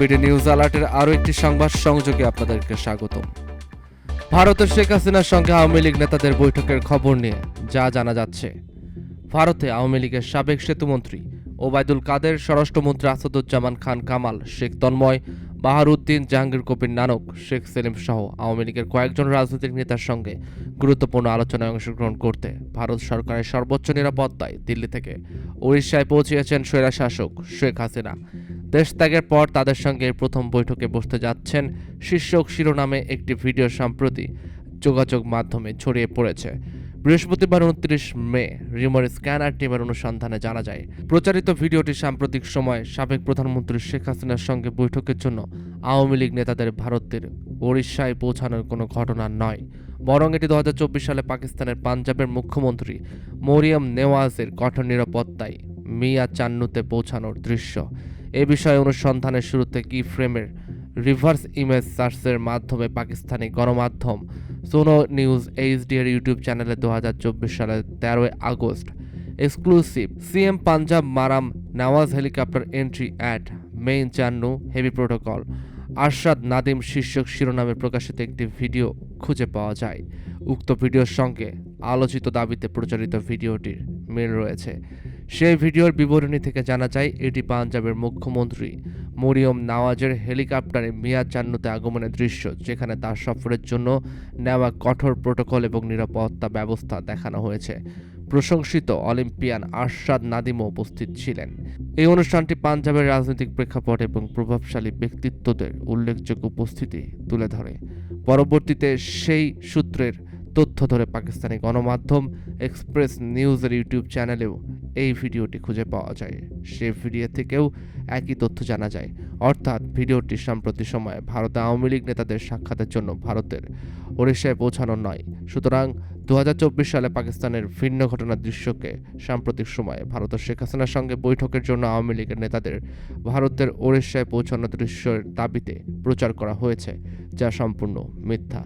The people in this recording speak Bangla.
বিডি নিউজ অ্যালার্টের আরও একটি সংবাদ সংযোগে আপনাদেরকে স্বাগতম। ভারতের শেখ হাসিনার সঙ্গে আওয়ামী লীগ নেতাদের বৈঠকের খবর নিয়ে যা জানা যাচ্ছে। ভারতে আওয়ামী লীগের সাবেক সেতুমন্ত্রী ওবায়দুল কাদের, স্বরাষ্ট্রমন্ত্রী আসাদুজ্জামান খান কামাল, শেখ তন্ময়, বাহারউদ্দিন, জাহাঙ্গীর কবির নানক, শেখ সেলিম সহ আওয়ামী লীগের কয়েকজন রাজনৈতিক নেতার সঙ্গে গুরুত্বপূর্ণ আলোচনায় অংশগ্রহণ করতে ভারত সরকারের সর্বোচ্চ নিরাপত্তায় দিল্লি থেকে উড়িষ্যায় পৌঁছিয়েছেন স্বৈরশাসক শেখ হাসিনা। দেশ ত্যাগের পর তাদের সঙ্গে প্রথম বৈঠকে বসতে যাচ্ছেন শীর্ষক শিরোনামে একটি ভিডিও সম্প্রতি যোগাযোগ মাধ্যমে ছড়িয়ে পড়েছে। বৃহস্পতিবার 29 মে রিমোর স্ক্যানার টিমের অনুসন্ধানে জানা যায়, প্রচারিত ভিডিওটি সাম্প্রতিক সময়ে সাবেক প্রধানমন্ত্রী শেখ হাসিনার সঙ্গে বৈঠকের জন্য আওয়ামী লীগ নেতাদের ভারতের ওড়িশায় পৌঁছানোর কোনো ঘটনা নয়, বরং এটি 2024 সালে পাকিস্তানের পাঞ্জাবের মুখ্যমন্ত্রী মরিয়ম নেওয়াজের কঠোর নিরাপত্তায় মিয়া চান্নুতে পৌঁছানোর দৃশ্য। এ বিষয়ে অনুসন্ধানের শুরুতে কি ফ্রেমের রিভার্স ইমেজ সার্চের মাধ্যমে পাকিস্তানি গণমাধ্যম সোনো নিউজ এইচডি এর ইউটিউব চ্যানেলে 2024 সালের 13 আগস্ট exclusive CM Punjab Maryam Nawaz helicopter entry at Mian Channu heavy protocol Arshad Nadeem শীর্ষক শিরোনামে প্রকাশিত একটি ভিডিও খুঁজে পাওয়া যায়। উক্ত ভিডিওর সঙ্গে আলোচিত দাবিতে প্রচারিত ভিডিওটির মিল রয়েছে। সেই ভিডিওর বিবরণী থেকে জানা যায়, এটি পাঞ্জাবের মুখ্যমন্ত্রী মরিয়ম নওয়াজের হেলিকপ্টারে মিয়া চান্নুতে আগমনের দৃশ্য, যেখানে তার সফরের জন্য নেওয়া কঠোর প্রোটোকল এবং নিরাপত্তা ব্যবস্থা দেখানো হয়েছে। প্রশংসিত অলিম্পিয়ান আরশাদ নাদিমও উপস্থিত ছিলেন। এই অনুষ্ঠানটি পাঞ্জাবের রাজনৈতিক প্রেক্ষাপট এবং প্রভাবশালী ব্যক্তিত্বদের উল্লেখযোগ্য উপস্থিতি তুলে ধরে। পরবর্তীতে সেই সূত্রের তথ্য ধরে পাকিস্তানি গণমাধ্যম এক্সপ্রেস নিউজের ইউটিউব চ্যানেলেও এই ভিডিওটি খুঁজে পাওয়া যায়। সেই ভিডিও থেকেও একই তথ্য জানা যায়, অর্থাৎ ভিডিওটি সাম্প্রতিক সময়ে ভারতে আওয়ামী লীগ নেতাদের সাক্ষাতের জন্য ভারতের ওড়িশায় পৌঁছানো নয়। সুতরাং 2024 সালে পাকিস্তানের ভিন্ন ঘটনার দৃশ্যকে সাম্প্রতিক সময়ে ভারতের শেখ হাসিনার সঙ্গে বৈঠকের জন্য আওয়ামী লীগের নেতাদের ভারতের ওড়িশায় পৌঁছানোর দৃশ্যের দাবিতে প্রচার করা হয়েছে, যা সম্পূর্ণ মিথ্যা।